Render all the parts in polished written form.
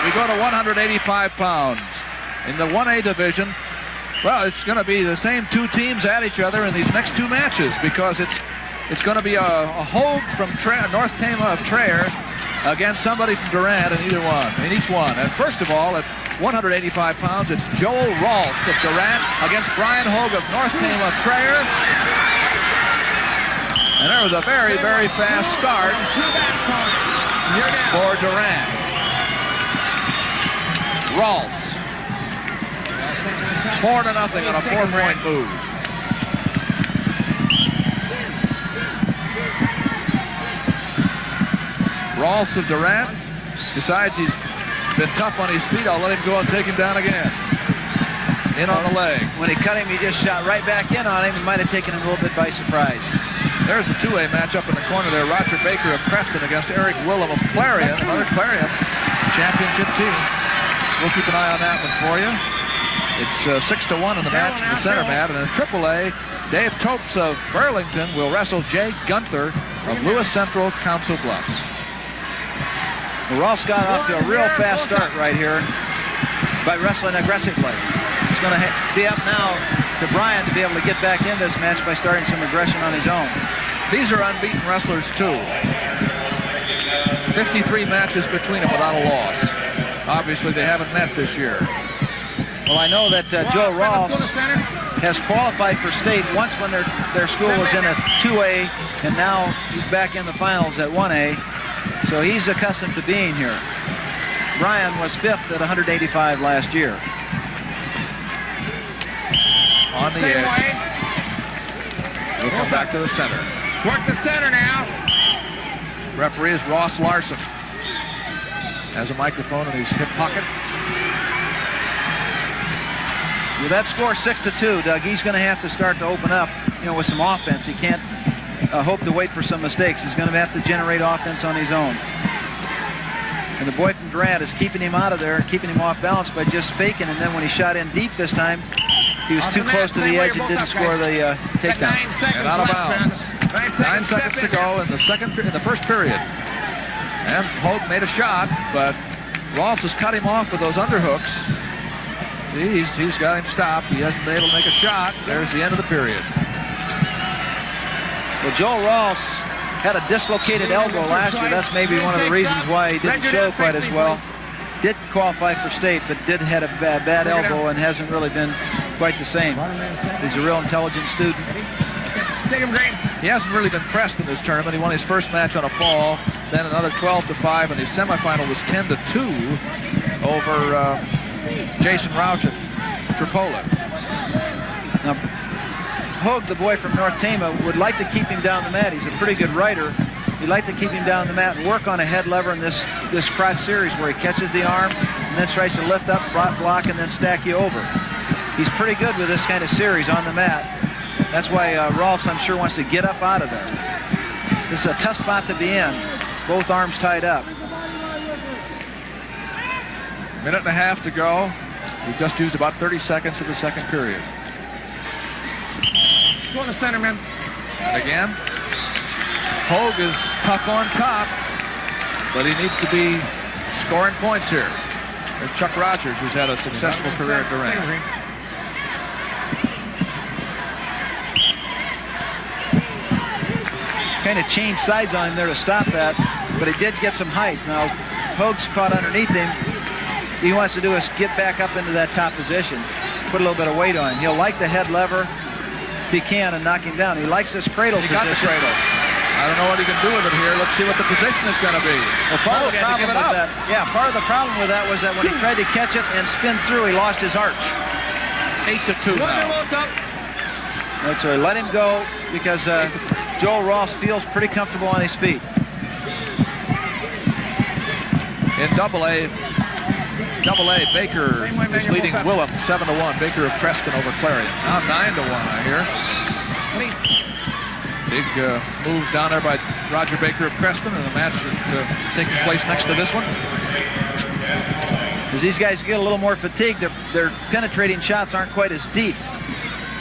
We go to 185 pounds. In the 1A division, well, it's going to be the same two teams at each other in these next two matches because it's going to be a Hoeg from North Tama of Traer against somebody from Durant in each one. And first of all, at 185 pounds, it's Joel Ralfs of Durant against Bryan Hoeg of North Tama of Traer. And there was a very, very fast start for Durant. Ralfs, 4-0 on a 4-point move. Ralfs of Durant decides he's been tough on his feet. I'll let him go and take him down again. In on the leg. When he cut him, he just shot right back in on him. He might have taken him a little bit by surprise. There's the 2A matchup in the corner there. Roger Baker of Creston against Eric Willim of Clarion. Another Clarion championship team. We'll keep an eye on that one for you. It's 6-1 in the match in the center mat. And in AAA, Dave Toops of Burlington will wrestle Jay Gunther of Lewis Central, Council Bluffs. Well, Ralfs got off to a real fast start right here by wrestling aggressively. He's going to be up now to Bryan to be able to get back in this match by starting some aggression on his own. These are unbeaten wrestlers too. 53 matches between them without a loss. Obviously they haven't met this year. Well, I know that Joe Ralfs has qualified for state once when their school was in a 2A, and now he's back in the finals at 1A. So he's accustomed to being here. Bryan was 5th at 185 last year. On the edge. We'll come back to the center. Work the center now. Referee is Ross Larson. Has a microphone in his hip pocket. With that score 6-2, Doug, he's going to have to start to open up, with some offense. He can't hope to wait for some mistakes. He's going to have to generate offense on his own. And the boy from Durant is keeping him out of there and keeping him off balance by just faking. And then when he shot in deep this time, he was too close to the edge and didn't score the takedown. And out of bounds. 9 seconds to go in the first period. And Hoeg made a shot, but Ralfs has cut him off with those underhooks. He's got him stopped. He hasn't been able to make a shot. There's the end of the period. Well, Joel Ralfs had a dislocated elbow last year. That's maybe one of the reasons why he didn't show quite as well. Did qualify for state, but did had a bad elbow and hasn't really been quite the same. He's a real intelligent student. He hasn't really been pressed in this tournament. He won his first match on a fall, then another 12-5, and his semifinal was 10-2 over Jason Roush at Tripola. Now, Hoeg, the boy from North Tama, would like to keep him down the mat. He's a pretty good rider. He'd like to keep him down the mat and work on a head lever in this crotch series where he catches the arm and then tries to lift up, block, and then stack you over. He's pretty good with this kind of series on the mat. That's why Ralfs, I'm sure, wants to get up out of there. This is a tough spot to be in. Both arms tied up. Minute and a half to go. We've just used about 30 seconds of the second period. Go to center, man. And again, Hoeg is tough on top, but he needs to be scoring points here. There's Chuck Rogers, who's had a successful career at Durant. Kind of changed sides on him there to stop that, but he did get some height. Now, Hoeg's caught underneath him. What he wants to do is get back up into that top position, put a little bit of weight on him. He'll like the head lever if he can and knock him down. He likes this cradle position. Got the cradle. I don't know what he can do with it here. Let's see what the position is going to be. Well, part of the problem with that, part of the problem with that was that when he tried to catch it and spin through, he lost his arch. 8-2 now. Right, so he let him go because Joel Ralfs feels pretty comfortable on his feet. In AA, Baker is leading Willim 7-1. Baker of Creston over Clarion. Now 9-1, I hear. Big move down there by Roger Baker of Creston in a match taking place next to this one. As these guys get a little more fatigued, their penetrating shots aren't quite as deep.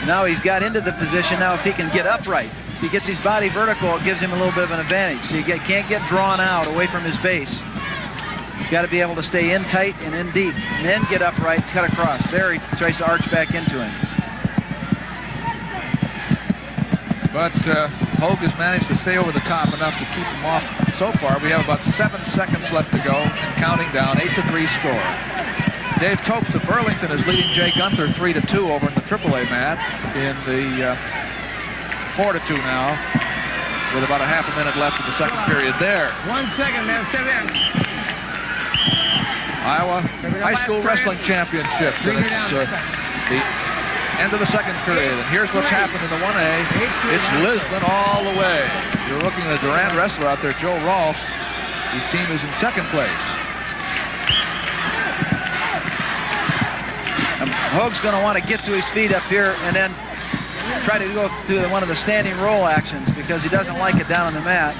Now he's got into the position. Now if he can get upright, if he gets his body vertical, it gives him a little bit of an advantage. So you can't get drawn out away from his base. He's got to be able to stay in tight and in deep, and then get upright, cut across. There he tries to arch back into him. But Hoeg has managed to stay over the top enough to keep him off so far. We have about 7 seconds left to go and counting down. 8-3 score. Dave Toops of Burlington is leading Jay Gunther 3-2 over in the AAA mat in the 4-2 now, with about a half a minute left in the second period there. 1 second, man. Step in. Iowa High School Wrestling Championships, and it's the end of the second period. And here's what's happened in the 1A. It's Lisbon all the way. You're looking at a Durant wrestler out there, Joe Ralfs. His team is in second place. Hoeg's going to want to get to his feet up here and then try to go through one of the standing roll actions because he doesn't like it down on the mat.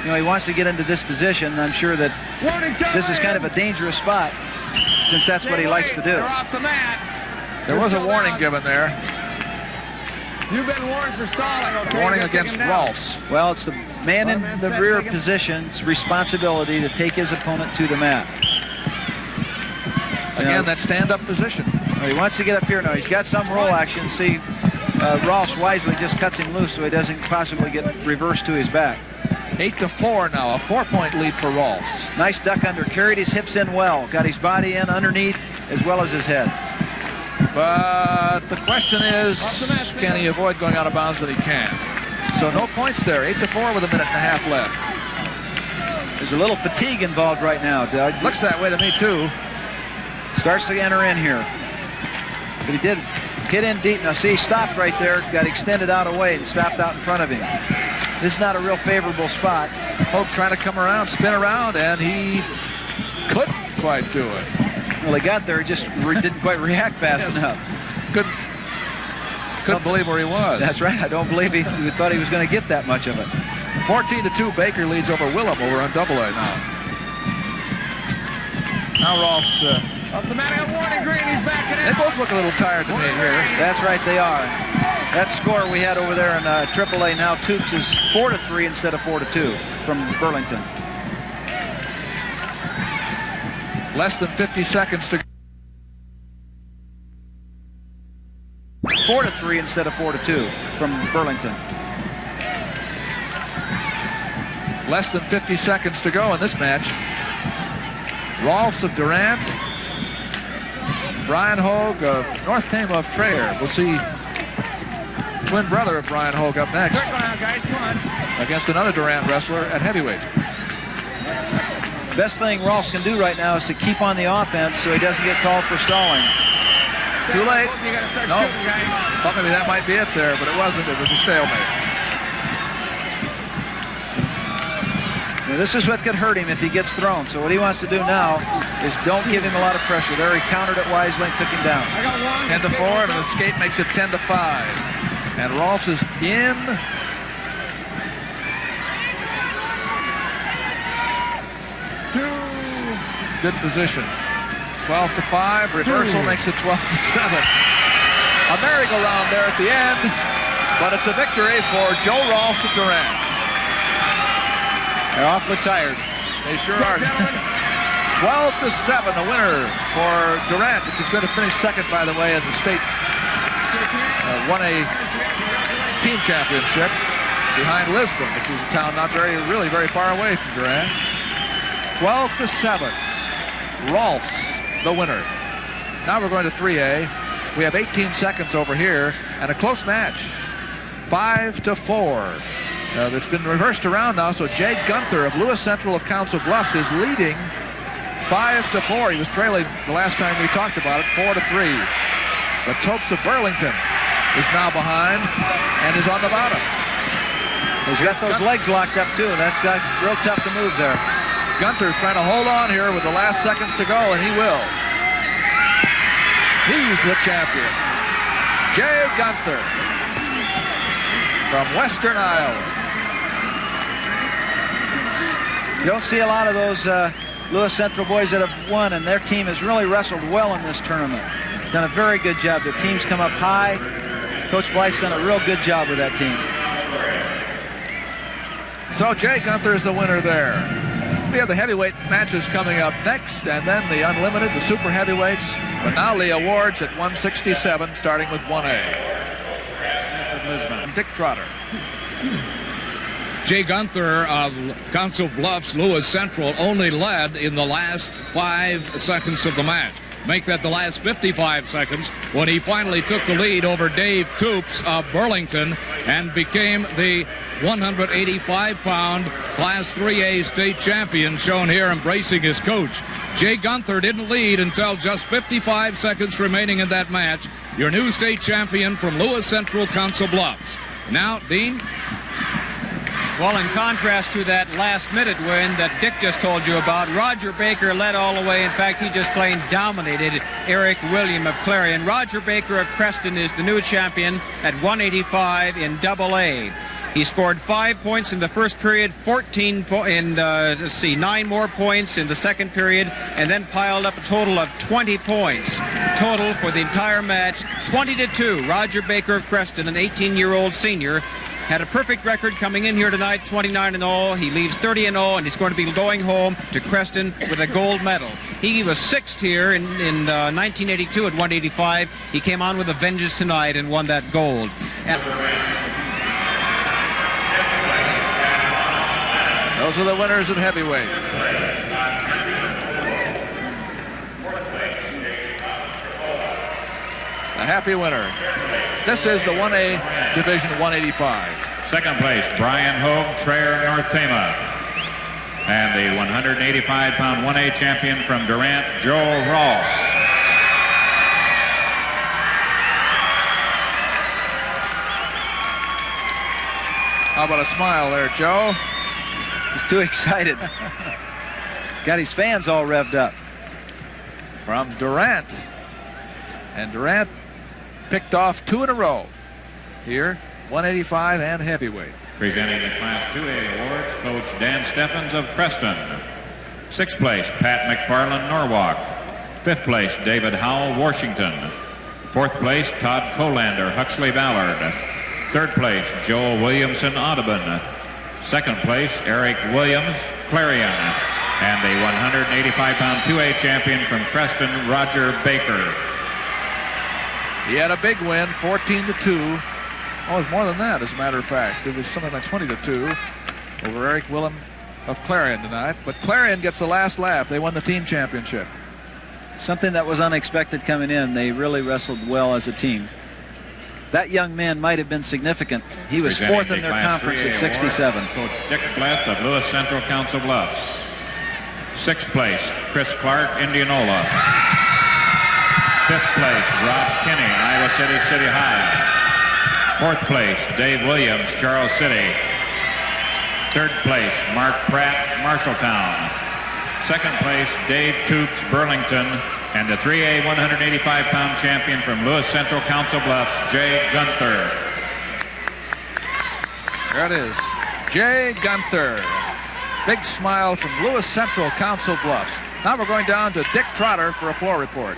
You know, he wants to get into this position. I'm sure that this is kind of a dangerous spot since that's what he likes to do. There was a warning given there. You've been warned for stalling. Okay? Warning against Ralfs. Well, it's the man in the rear position's responsibility to take his opponent to the mat. Again, that stand-up position. Well, he wants to get up here now. He's got some roll action. See, Ralfs wisely just cuts him loose so he doesn't possibly get reversed to his back. 8-4 now, a 4-point lead for Ralfs. Nice duck under, carried his hips in well, got his body in underneath as well as his head. But the question is, can he avoid going out of bounds? And he can't. So no points there. 8-4 with a minute and a half left. There's a little fatigue involved right now, Doug. Looks that way to me too. Starts to enter in here. But he did hit in deep. Now see, he stopped right there, got extended out away and stopped out in front of him. This is not a real favorable spot. Hoeg trying to come around, spin around, and he couldn't quite do it. Well, he got there, he just didn't quite react fast enough. Couldn't believe where he was. That's right. I don't believe he thought he was going to get that much of it. 14-2, Baker leads over Willim over on AA now. Now Ralfs. Up the mat, warning green, he's backing They both look a little tired to me here. That's right, they are. That score we had over there in AAA now, Toops is 4-3 instead of 4-2 from Burlington. Less than 50 seconds to go. 4-3 instead of 4-2 from Burlington. Less than 50 seconds to go in this match. Ralfs of Durant. Bryan Hoeg of North Tama of Traer. We'll see twin brother of Bryan Hoeg up next against another Durant wrestler at heavyweight. Best thing Ralfs can do right now is to keep on the offense so he doesn't get called for stalling. Too late. You gotta start No. shooting, guys. Thought maybe that might be it there, but it wasn't. It was a stalemate. Now, this is what could hurt him if he gets thrown. So what he wants to do now is don't give him a lot of pressure. There he countered it wisely and took him down. I got one. 10-4, and an escape makes it 10-5. And Ralfs is in. Good position. 12-5. Reversal makes it 12-7. A merry-go-round there at the end, but it's a victory for Joe Ralfs of Durant. They're awfully tired. They sure are. 12-7, the winner for Durant, which is going to finish second, by the way, in the state 1A team championship behind Lisbon, which is a town not really very far away from Durant. 12-7. Ralfs, the winner. Now we're going to 3A. We have 18 seconds over here and a close match. 5-4. It's been reversed around now, so Jay Gunther of Lewis Central of Council Bluffs is leading 5-4. He was trailing the last time we talked about it, 4-3. But Toops of Burlington is now behind and is on the bottom. He's got those legs locked up too. That's real tough to move there. Gunther's trying to hold on here with the last seconds to go, and he will. He's the champion. Jay Gunther from Western Iowa. You don't see a lot of those Lewis Central boys that have won, and their team has really wrestled well in this tournament. Done a very good job. Their team's come up high. Coach Blythe's done a real good job with that team. So Jay Gunther is the winner there. We have the heavyweight matches coming up next, and then the unlimited, the super heavyweights. But now the awards at 167, starting with 1A. Dick Trotter. Jay Gunther of Council Bluffs, Lewis Central, only led in the last 5 seconds of the match. Make that the last 55 seconds when he finally took the lead over Dave Toops of Burlington and became the 185-pound Class 3A state champion, shown here embracing his coach. Jay Gunther didn't lead until just 55 seconds remaining in that match. Your new state champion from Lewis Central, Council Bluffs. Now, Dean? Well, in contrast to that last-minute win that Dick just told you about, Roger Baker led all the way. In fact, he just plain dominated Eric Willim of Clarion. Roger Baker of Creston is the new champion at 185 in AA. He scored 5 points in the first period, 9 more points in the second period, and then piled up a total of 20 points. Total for the entire match, 20-2. Roger Baker of Creston, an 18-year-old senior, had a perfect record coming in here tonight, 29-0. He leaves 30-0, and he's going to be going home to Creston with a gold medal. He was 6th here in 1982 at 185. He came on with a vengeance tonight and won that gold. Those are the winners at heavyweight. A happy winner. This is the 1A Division 185. Second place, Bryan Hoeg, Traer, North Tama. And the 185-pound 1A champion from Durant, Joe Ralfs. How about a smile there, Joe? He's too excited. Got his fans all revved up. From Durant. And Durant picked off 2 in a row. Here, 185 and heavyweight. Presenting the Class 2A awards, Coach Dan Steffens of Creston. 6th place, Pat McFarland, Norwalk. 5th place, David Howell, Washington. 4th place, Todd Colander, Huxley Ballard. 3rd place, Joel Williamson, Audubon. 2nd place, Eric Williams, Clarion. And the 185-pound 2A champion from Creston, Roger Baker. He had a big win, 14-2. Oh, it was more than that, as a matter of fact. It was something like 20-2 over Eric Willim of Clarion tonight. But Clarion gets the last laugh. They won the team championship. Something that was unexpected coming in. They really wrestled well as a team. That young man might have been significant. He was 4th in their conference at 67. Coach Dick Bleth of Lewis Central, Council Bluffs. 6th place, Chris Clark, Indianola. 5th place, Rob Kinney, Iowa City, City High. 4th place, Dave Williams, Charles City. 3rd place, Mark Pratt, Marshalltown. 2nd place, Dave Toops, Burlington. And the 3A 185-pound champion from Lewis Central, Council Bluffs, Jay Gunther. There it is, Jay Gunther. Big smile from Lewis Central, Council Bluffs. Now we're going down to Dick Trotter for a floor report.